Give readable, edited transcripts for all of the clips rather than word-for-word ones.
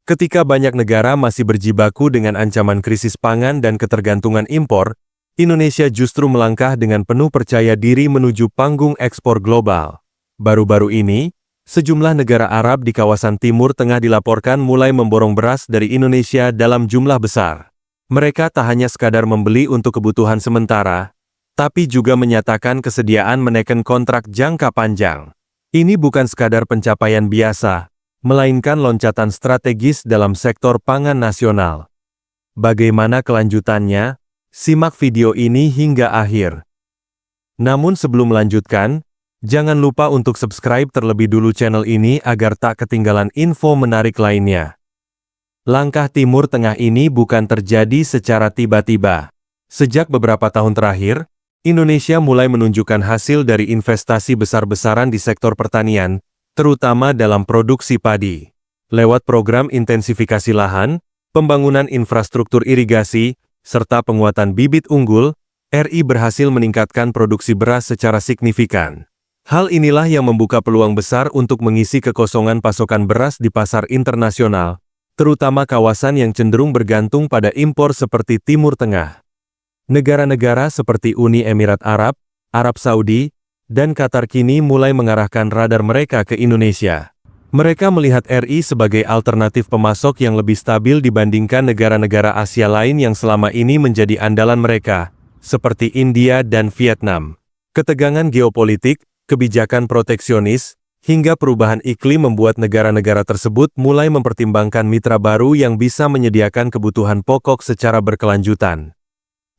Ketika banyak negara masih berjibaku dengan ancaman krisis pangan dan ketergantungan impor, Indonesia justru melangkah dengan penuh percaya diri menuju panggung ekspor global. Baru-baru ini, sejumlah negara Arab di kawasan Timur Tengah dilaporkan mulai memborong beras dari Indonesia dalam jumlah besar. Mereka tak hanya sekadar membeli untuk kebutuhan sementara, tapi juga menyatakan kesediaan menekan kontrak jangka panjang. Ini bukan sekadar pencapaian biasa, melainkan loncatan strategis dalam sektor pangan nasional. Bagaimana kelanjutannya? Simak video ini hingga akhir. Namun sebelum melanjutkan, jangan lupa untuk subscribe terlebih dulu channel ini agar tak ketinggalan info menarik lainnya. Langkah Timur Tengah ini bukan terjadi secara tiba-tiba. Sejak beberapa tahun terakhir, Indonesia mulai menunjukkan hasil dari investasi besar-besaran di sektor pertanian, terutama dalam produksi padi. Lewat program intensifikasi lahan, pembangunan infrastruktur irigasi, serta penguatan bibit unggul, RI berhasil meningkatkan produksi beras secara signifikan. Hal inilah yang membuka peluang besar untuk mengisi kekosongan pasokan beras di pasar internasional, terutama kawasan yang cenderung bergantung pada impor seperti Timur Tengah. Negara-negara seperti Uni Emirat Arab, Arab Saudi, dan Qatar kini mulai mengarahkan radar mereka ke Indonesia. Mereka melihat RI sebagai alternatif pemasok yang lebih stabil dibandingkan negara-negara Asia lain yang selama ini menjadi andalan mereka, seperti India dan Vietnam. Ketegangan geopolitik, kebijakan proteksionis, hingga perubahan iklim membuat negara-negara tersebut mulai mempertimbangkan mitra baru yang bisa menyediakan kebutuhan pokok secara berkelanjutan.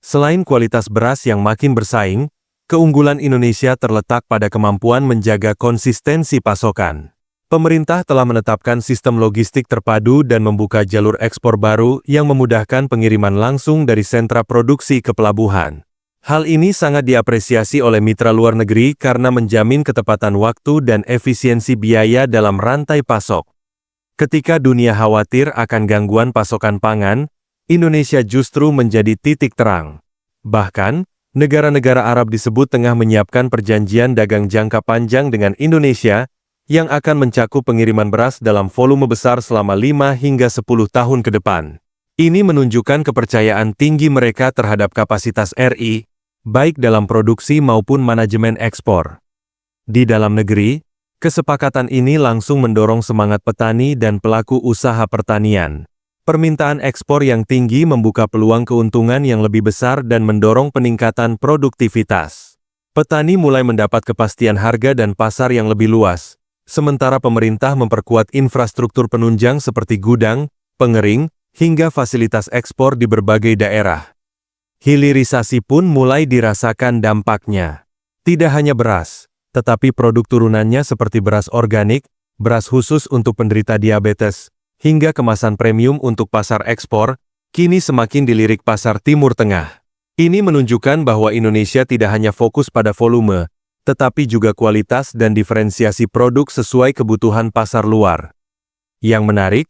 Selain kualitas beras yang makin bersaing, keunggulan Indonesia terletak pada kemampuan menjaga konsistensi pasokan. Pemerintah telah menetapkan sistem logistik terpadu dan membuka jalur ekspor baru yang memudahkan pengiriman langsung dari sentra produksi ke pelabuhan. Hal ini sangat diapresiasi oleh mitra luar negeri karena menjamin ketepatan waktu dan efisiensi biaya dalam rantai pasok. Ketika dunia khawatir akan gangguan pasokan pangan, Indonesia justru menjadi titik terang. Bahkan, negara-negara Arab disebut tengah menyiapkan perjanjian dagang jangka panjang dengan Indonesia, yang akan mencakup pengiriman beras dalam volume besar selama 5 hingga 10 tahun ke depan. Ini menunjukkan kepercayaan tinggi mereka terhadap kapasitas RI, baik dalam produksi maupun manajemen ekspor. Di dalam negeri, kesepakatan ini langsung mendorong semangat petani dan pelaku usaha pertanian. Permintaan ekspor yang tinggi membuka peluang keuntungan yang lebih besar dan mendorong peningkatan produktivitas. Petani mulai mendapat kepastian harga dan pasar yang lebih luas, sementara pemerintah memperkuat infrastruktur penunjang seperti gudang, pengering, hingga fasilitas ekspor di berbagai daerah. Hilirisasi pun mulai dirasakan dampaknya. Tidak hanya beras, tetapi produk turunannya seperti beras organik, beras khusus untuk penderita diabetes, hingga kemasan premium untuk pasar ekspor, kini semakin dilirik pasar Timur Tengah. Ini menunjukkan bahwa Indonesia tidak hanya fokus pada volume, tetapi juga kualitas dan diferensiasi produk sesuai kebutuhan pasar luar. Yang menarik,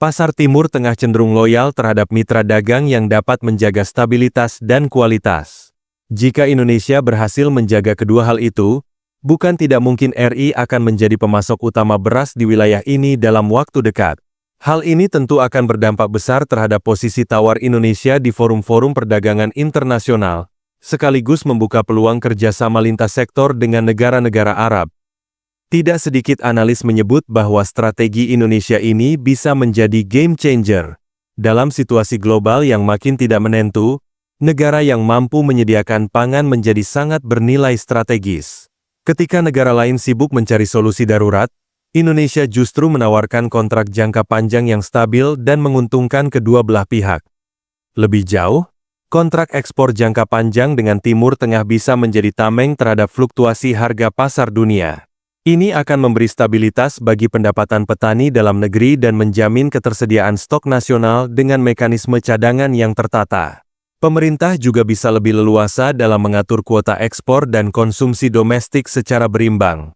pasar Timur Tengah cenderung loyal terhadap mitra dagang yang dapat menjaga stabilitas dan kualitas. Jika Indonesia berhasil menjaga kedua hal itu, bukan tidak mungkin RI akan menjadi pemasok utama beras di wilayah ini dalam waktu dekat. Hal ini tentu akan berdampak besar terhadap posisi tawar Indonesia di forum-forum perdagangan internasional, sekaligus membuka peluang kerjasama lintas sektor dengan negara-negara Arab. Tidak sedikit analis menyebut bahwa strategi Indonesia ini bisa menjadi game changer. Dalam situasi global yang makin tidak menentu, negara yang mampu menyediakan pangan menjadi sangat bernilai strategis. Ketika negara lain sibuk mencari solusi darurat, Indonesia justru menawarkan kontrak jangka panjang yang stabil dan menguntungkan kedua belah pihak. Lebih jauh, kontrak ekspor jangka panjang dengan Timur Tengah bisa menjadi tameng terhadap fluktuasi harga pasar dunia. Ini akan memberi stabilitas bagi pendapatan petani dalam negeri dan menjamin ketersediaan stok nasional dengan mekanisme cadangan yang tertata. Pemerintah juga bisa lebih leluasa dalam mengatur kuota ekspor dan konsumsi domestik secara berimbang.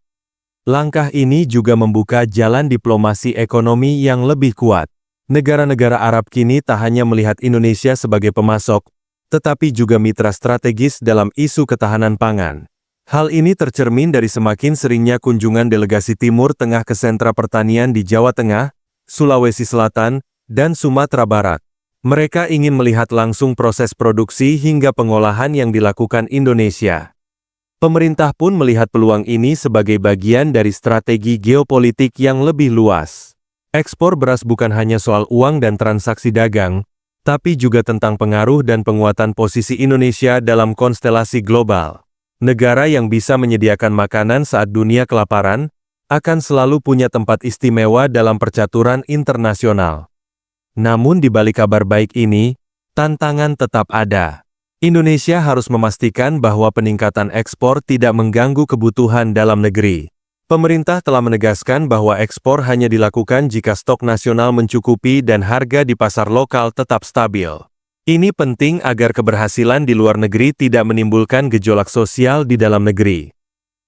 Langkah ini juga membuka jalan diplomasi ekonomi yang lebih kuat. Negara-negara Arab kini tak hanya melihat Indonesia sebagai pemasok, tetapi juga mitra strategis dalam isu ketahanan pangan. Hal ini tercermin dari semakin seringnya kunjungan delegasi Timur Tengah ke sentra pertanian di Jawa Tengah, Sulawesi Selatan, dan Sumatera Barat. Mereka ingin melihat langsung proses produksi hingga pengolahan yang dilakukan Indonesia. Pemerintah pun melihat peluang ini sebagai bagian dari strategi geopolitik yang lebih luas. Ekspor beras bukan hanya soal uang dan transaksi dagang, tapi juga tentang pengaruh dan penguatan posisi Indonesia dalam konstelasi global. Negara yang bisa menyediakan makanan saat dunia kelaparan, akan selalu punya tempat istimewa dalam percaturan internasional. Namun di balik kabar baik ini, tantangan tetap ada. Indonesia harus memastikan bahwa peningkatan ekspor tidak mengganggu kebutuhan dalam negeri. Pemerintah telah menegaskan bahwa ekspor hanya dilakukan jika stok nasional mencukupi dan harga di pasar lokal tetap stabil. Ini penting agar keberhasilan di luar negeri tidak menimbulkan gejolak sosial di dalam negeri.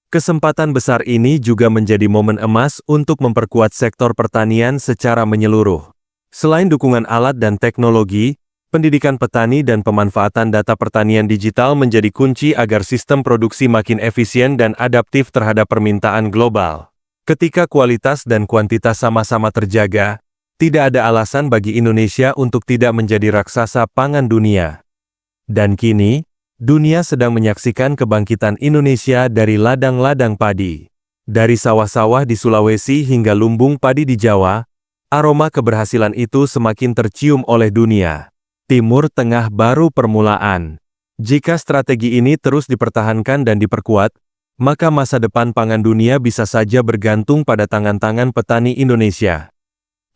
Kesempatan besar ini juga menjadi momen emas untuk memperkuat sektor pertanian secara menyeluruh. Selain dukungan alat dan teknologi, pendidikan petani dan pemanfaatan data pertanian digital menjadi kunci agar sistem produksi makin efisien dan adaptif terhadap permintaan global. Ketika kualitas dan kuantitas sama-sama terjaga, tidak ada alasan bagi Indonesia untuk tidak menjadi raksasa pangan dunia. Dan kini, dunia sedang menyaksikan kebangkitan Indonesia dari ladang-ladang padi. Dari sawah-sawah di Sulawesi hingga lumbung padi di Jawa, aroma keberhasilan itu semakin tercium oleh dunia. Timur Tengah baru permulaan. Jika strategi ini terus dipertahankan dan diperkuat, maka masa depan pangan dunia bisa saja bergantung pada tangan-tangan petani Indonesia.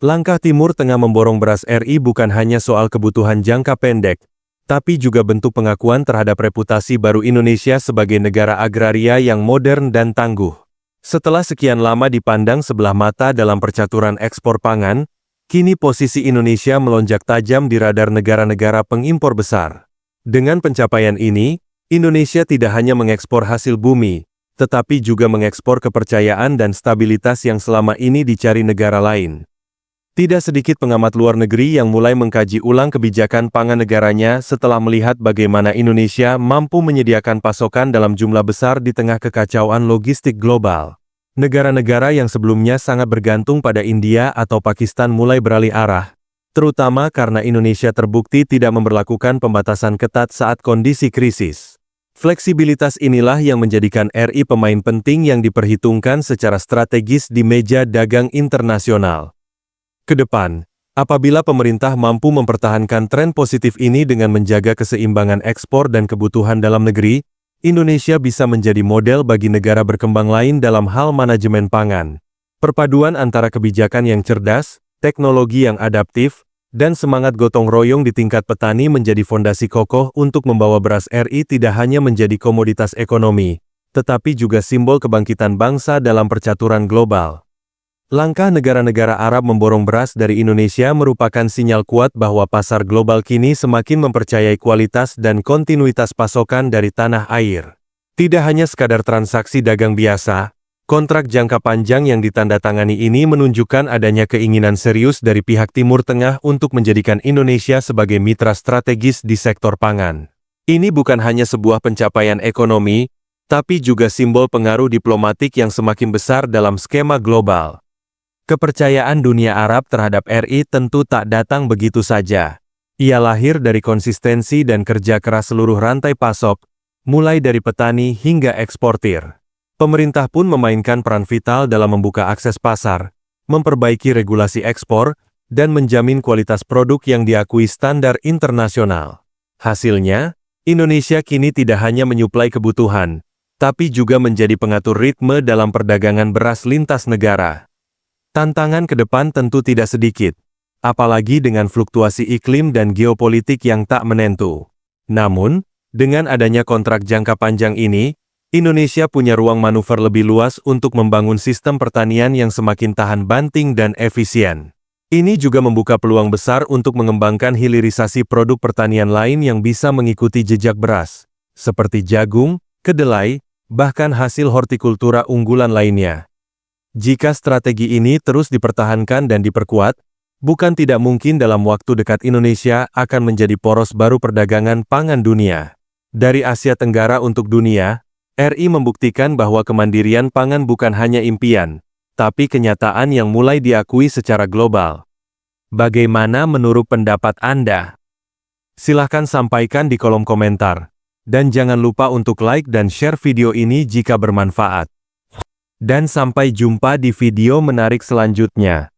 Langkah Timur Tengah memborong beras RI bukan hanya soal kebutuhan jangka pendek, tapi juga bentuk pengakuan terhadap reputasi baru Indonesia sebagai negara agraria yang modern dan tangguh. Setelah sekian lama dipandang sebelah mata dalam percaturan ekspor pangan, kini posisi Indonesia melonjak tajam di radar negara-negara pengimpor besar. Dengan pencapaian ini, Indonesia tidak hanya mengekspor hasil bumi, tetapi juga mengekspor kepercayaan dan stabilitas yang selama ini dicari negara lain. Tidak sedikit pengamat luar negeri yang mulai mengkaji ulang kebijakan pangan negaranya setelah melihat bagaimana Indonesia mampu menyediakan pasokan dalam jumlah besar di tengah kekacauan logistik global. Negara-negara yang sebelumnya sangat bergantung pada India atau Pakistan mulai beralih arah, terutama karena Indonesia terbukti tidak memberlakukan pembatasan ketat saat kondisi krisis. Fleksibilitas inilah yang menjadikan RI pemain penting yang diperhitungkan secara strategis di meja dagang internasional. Kedepan, apabila pemerintah mampu mempertahankan tren positif ini dengan menjaga keseimbangan ekspor dan kebutuhan dalam negeri, Indonesia bisa menjadi model bagi negara berkembang lain dalam hal manajemen pangan. Perpaduan antara kebijakan yang cerdas, teknologi yang adaptif, dan semangat gotong royong di tingkat petani menjadi fondasi kokoh untuk membawa beras RI tidak hanya menjadi komoditas ekonomi, tetapi juga simbol kebangkitan bangsa dalam percaturan global. Langkah negara-negara Arab memborong beras dari Indonesia merupakan sinyal kuat bahwa pasar global kini semakin mempercayai kualitas dan kontinuitas pasokan dari tanah air. Tidak hanya sekadar transaksi dagang biasa, kontrak jangka panjang yang ditandatangani ini menunjukkan adanya keinginan serius dari pihak Timur Tengah untuk menjadikan Indonesia sebagai mitra strategis di sektor pangan. Ini bukan hanya sebuah pencapaian ekonomi, tapi juga simbol pengaruh diplomatik yang semakin besar dalam skema global. Kepercayaan dunia Arab terhadap RI tentu tak datang begitu saja. Ia lahir dari konsistensi dan kerja keras seluruh rantai pasok, mulai dari petani hingga eksportir. Pemerintah pun memainkan peran vital dalam membuka akses pasar, memperbaiki regulasi ekspor, dan menjamin kualitas produk yang diakui standar internasional. Hasilnya, Indonesia kini tidak hanya menyuplai kebutuhan, tapi juga menjadi pengatur ritme dalam perdagangan beras lintas negara. Tantangan ke depan tentu tidak sedikit, apalagi dengan fluktuasi iklim dan geopolitik yang tak menentu. Namun, dengan adanya kontrak jangka panjang ini, Indonesia punya ruang manuver lebih luas untuk membangun sistem pertanian yang semakin tahan banting dan efisien. Ini juga membuka peluang besar untuk mengembangkan hilirisasi produk pertanian lain yang bisa mengikuti jejak beras, seperti jagung, kedelai, bahkan hasil hortikultura unggulan lainnya. Jika strategi ini terus dipertahankan dan diperkuat, bukan tidak mungkin dalam waktu dekat Indonesia akan menjadi poros baru perdagangan pangan dunia. Dari Asia Tenggara untuk dunia, RI membuktikan bahwa kemandirian pangan bukan hanya impian, tapi kenyataan yang mulai diakui secara global. Bagaimana menurut pendapat Anda? Silahkan sampaikan di kolom komentar. Dan jangan lupa untuk like dan share video ini jika bermanfaat. Dan sampai jumpa di video menarik selanjutnya.